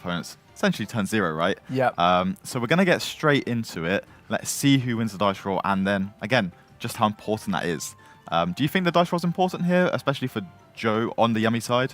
opponents essentially turn 0, right? Yeah. So we're going to get straight into it. Let's see who wins the dice roll, and then, again, just how important that is. Do you think the dice roll is important here, especially for Joe on the Yummy side?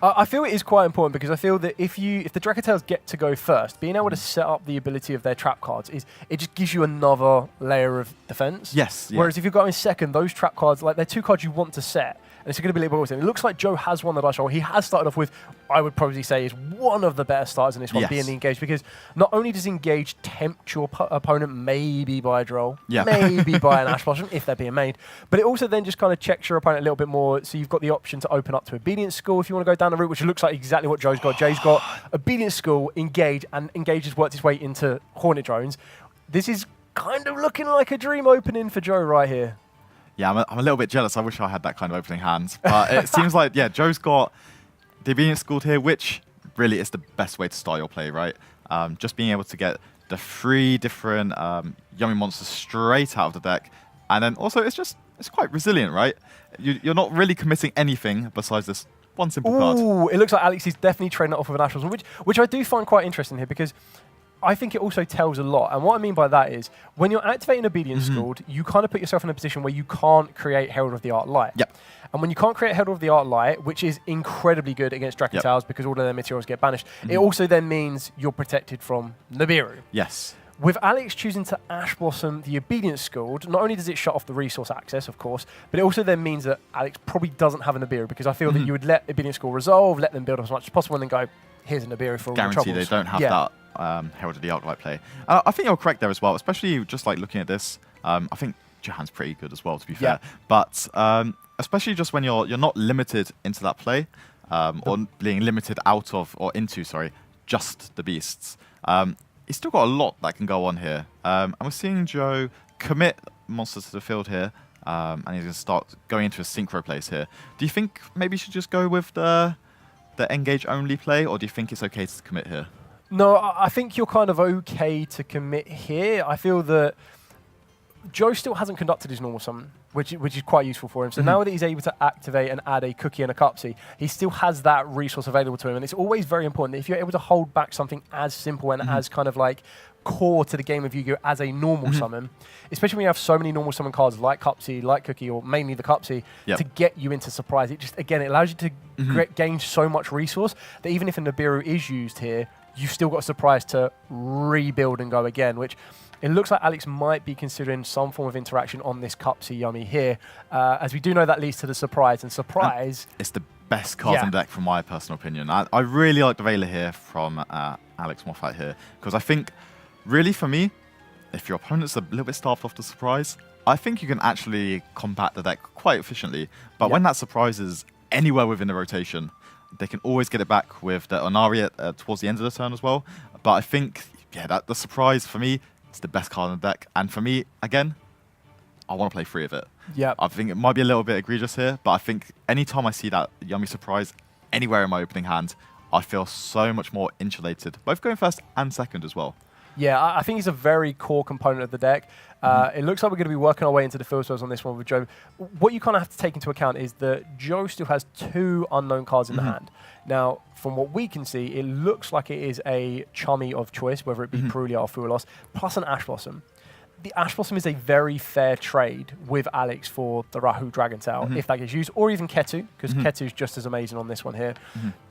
I feel it is quite important because I feel that if the DRACOTAILs get to go first, being able to set up the ability of their trap cards it just gives you another layer of defense. Yes. Whereas if you're going second, those trap cards, like they're 2 cards you want to set, and it's going to be a little bit awesome. It looks like Joe has won the dice roll. He has started off with, I would probably say, is one of the better starters in this one, being the Engage, because not only does Engage tempt your opponent maybe by a Droll, maybe by an Ash Blossom, if they're being made, but it also then just kind of checks your opponent a little bit more, so you've got the option to open up to Obedience School if you want to go down the route, which looks like exactly what Joe's got. Jay's got Obedience School, Engage, and Engage has worked its way into Hornet Drones. This is kind of looking like a dream opening for Joe right here. Yeah, I'm a little bit jealous. I wish I had that kind of opening hand. But it seems like, Joe's got the Obedience School here, which really is the best way to start your play, right? Just being able to get the 3 different Yummy monsters straight out of the deck. And then also, it's quite resilient, right? You're not really committing anything besides this one simple card. Ooh, it looks like Alex is definitely trading it off with an Ash Blossom, which I do find quite interesting here, because I think it also tells a lot. And what I mean by that is, when you're activating Obedience Schooled, you kind of put yourself in a position where you can't create Herald of the Arc Light. Yep. And when you can't create Herald of the Arc Light, which is incredibly good against DRACOTAILs because all of their materials get banished, it also then means you're protected from Nibiru. Yes. With Alex choosing to Ash Blossom the Obedience Schooled, not only does it shut off the resource access, of course, but it also then means that Alex probably doesn't have a Nibiru, because I feel that you would let Obedience School resolve, let them build up as much as possible, and then go, here's a Nibiru for all the troubles. Guarantee they don't have that Herald of the Arc Light play. I think you're correct there as well, especially just like looking at this. I think Johan's pretty good as well, to be fair. But especially just when you're not limited into that play, or being limited out of, or into, sorry, just the beasts. He's still got a lot that can go on here. And we're seeing Joe commit monsters to the field here, and he's going to start going into a synchro place here. Do you think maybe you should just go with the Engage only play, or do you think it's okay to commit here? No, I think you're kind of okay to commit here. I feel that Joe still hasn't conducted his normal summon, which is quite useful for him. So now that he's able to activate and add a cookie and a cupsy, he still has that resource available to him. And it's always very important that if you're able to hold back something as simple and as kind of like core to the game of Yu-Gi-Oh! As a normal summon, especially when you have so many normal summon cards like Cupsy, like Cookie, or mainly the Cupsy, to get you into Surprise. It just, again, it allows you to gain so much resource that even if a Nibiru is used here, you've still got a Surprise to rebuild and go again, which it looks like Alex might be considering some form of interaction on this Cupsy Yummy here, as we do know that leads to the Surprise, and Surprise... It's the best card in the deck, from my personal opinion. I really like the Veiler here from Alex Moffat here, because I think, really for me, if your opponent's a little bit starved off the Surprise, I think you can actually combat the deck quite efficiently. But when that Surprise is anywhere within the rotation, they can always get it back with the Onari towards the end of the turn as well. But I think, that the Surprise, for me, it's the best card in the deck. And for me, again, I want to play 3 of it. I think it might be a little bit egregious here, but I think anytime I see that Yummy Surprise anywhere in my opening hand, I feel so much more insulated, both going first and second as well. Yeah, I think it's a very core component of the deck. It looks like we're going to be working our way into the field spells on this one with Joe. What you kind of have to take into account is that Joe still has 2 unknown cards in the hand. Now, from what we can see, it looks like it is a Chummy of choice, whether it be Perulia or Fuelos, plus an Ash Blossom. The Ash Blossom is a very fair trade with Alex for the Rahu DRAGONTAIL, if that gets used, or even Ketu, because Ketu is just as amazing on this one here.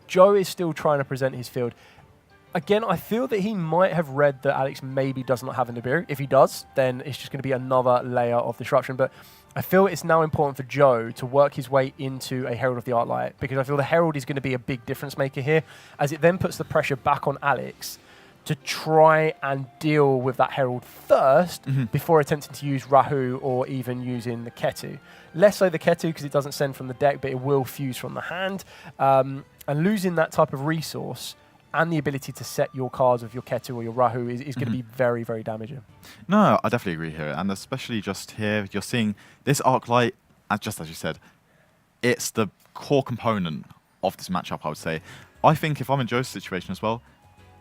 Joe is still trying to present his field. Again, I feel that he might have read that Alex maybe does not have a Nibiru. If he does, then it's just going to be another layer of disruption. But I feel it's now important for Joe to work his way into a Herald of the Arc Light, because I feel the Herald is going to be a big difference maker here, as it then puts the pressure back on Alex to try and deal with that Herald first before attempting to use Rahu or even using the Ketu. Less so the Ketu, because it doesn't send from the deck, but it will fuse from the hand. And losing that type of resource and the ability to set your cards with your Ketu or your Rahu is going to be very, very damaging. No, I definitely agree here. And especially just here, you're seeing this Arc Light, just as you said, it's the core component of this matchup, I would say. I think if I'm in Joe's situation as well,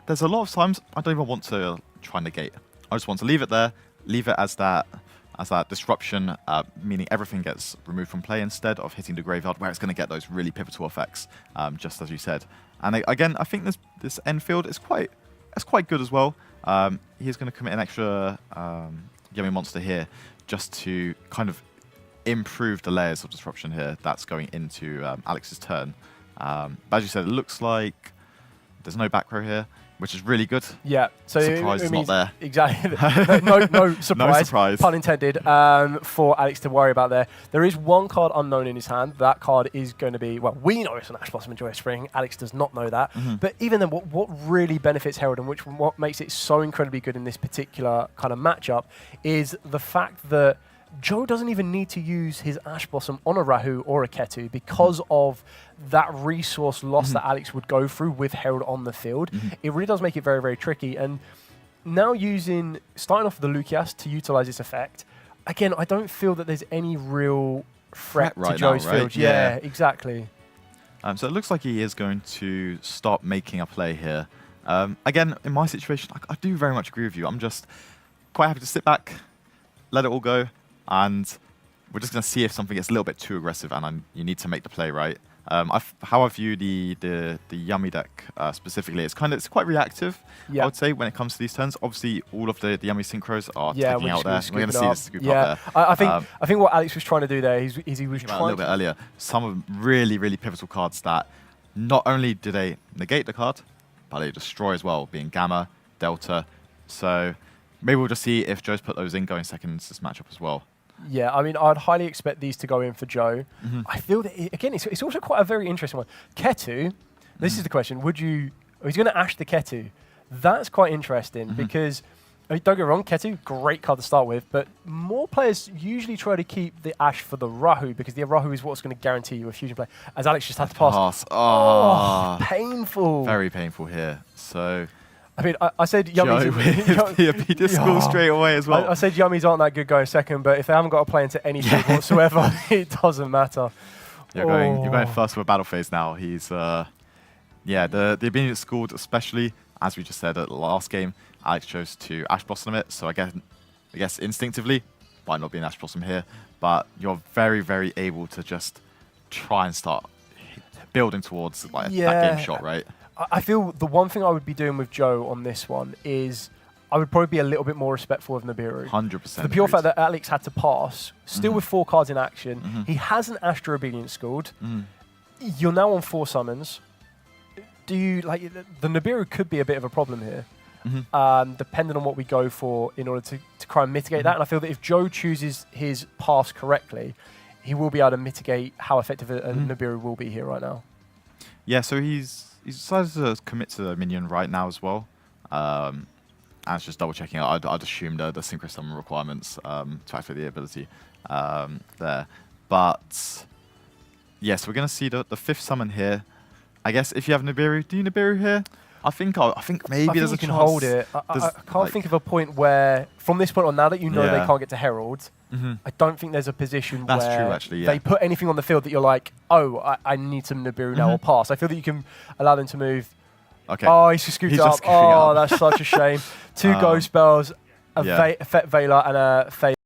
there's a lot of times I don't even want to try and negate. I just want to leave it there, leave it as that as that disruption, meaning everything gets removed from play instead of hitting the graveyard, where it's going to get those really pivotal effects, just as you said. And again, I think this end field is quite good as well. He's going to commit an extra Yummy Monster here just to kind of improve the layers of disruption here that's going into Alex's turn. But as you said, it looks like there's no back row here, which is really good. Yeah, so surprise is not there. Exactly. no surprise. No surprise. Pun intended. For Alex to worry about there. There is one card unknown in his hand. That card is going to be, well, we know it's an Ash Blossom and Joyous Spring. Alex does not know that. But even then, what really benefits Herald and what makes it so incredibly good in this particular kind of matchup is the fact that Joe doesn't even need to use his Ash Blossom on a Rahu or a Ketu because of that resource loss that Alex would go through with Herald on the field. It really does make it very, very tricky. And now starting off with the Lucias to utilize this effect, again, I don't feel that there's any real threat right to Joe's now, right? field. Yeah, exactly. So it looks like he is going to start making a play here. Again, in my situation, I do very much agree with you. I'm just quite happy to sit back, let it all go, and we're just going to see if something gets a little bit too aggressive and you need to make the play, right? How I view the Yummy deck specifically, it's quite reactive, I would say, when it comes to these turns. Obviously, all of the Yummy synchros are taking out there. We're going to see this scoop up there. I think what Alex was trying to do there is he was trying a little bit earlier. Some of them really, really pivotal cards that not only do they negate the card, but they destroy as well, being Gamma, Delta. So maybe we'll just see if Joe's put those in going seconds this matchup as well. Yeah, I mean, I'd highly expect these to go in for Joe. I feel that, again, it's also quite a very interesting one. Ketu, this is the question, he's going to Ash the Ketu. That's quite interesting because, I mean, don't get me wrong, Ketu, great card to start with, but more players usually try to keep the Ash for the Rahu because the Rahu is what's going to guarantee you a fusion play, as Alex just had to pass. Oh, painful. Very painful here. So I mean, I said Yummies. He just scores straight away as well. I said Yummies aren't that good going second, but if they haven't got to play into any field whatsoever, it doesn't matter. You're going first for a battle phase now. He's the ability scored, especially as we just said at the last game. Alex chose to Ash Blossom it, so I guess instinctively might not be an Ash Blossom here, but you're very, very able to just try and start building towards that game shot, right? I feel the one thing I would be doing with Joe on this one is I would probably be a little bit more respectful of Nibiru. 100%. The pure fact that Alex had to pass, still with 4 cards in action, he has an Astro Obedience schooled. You're now on 4 summons. The Nibiru could be a bit of a problem here, depending on what we go for in order to try and mitigate that. And I feel that if Joe chooses his pass correctly, he will be able to mitigate how effective a Nibiru will be here right now. Yeah, so he's decided to commit to the minion right now as well. And it's just double checking out. I'd assume the synchro summon requirements to activate the ability there. But yes, we're going to see the 5th summon here. I guess if you have Nibiru, do you Nibiru here? I think maybe there's a chance. Hold it. I can't think of a point where, from this point on, now that you know they can't get to Herald, I don't think there's a position where true, actually, they put anything on the field that you're like, oh, I need some Nibiru now or pass. I feel that you can allow them to move. Okay. Oh, he's just scooped up. Oh, that's such a shame. 2 Ghost Spells, a Fet Veiler, and a Fade.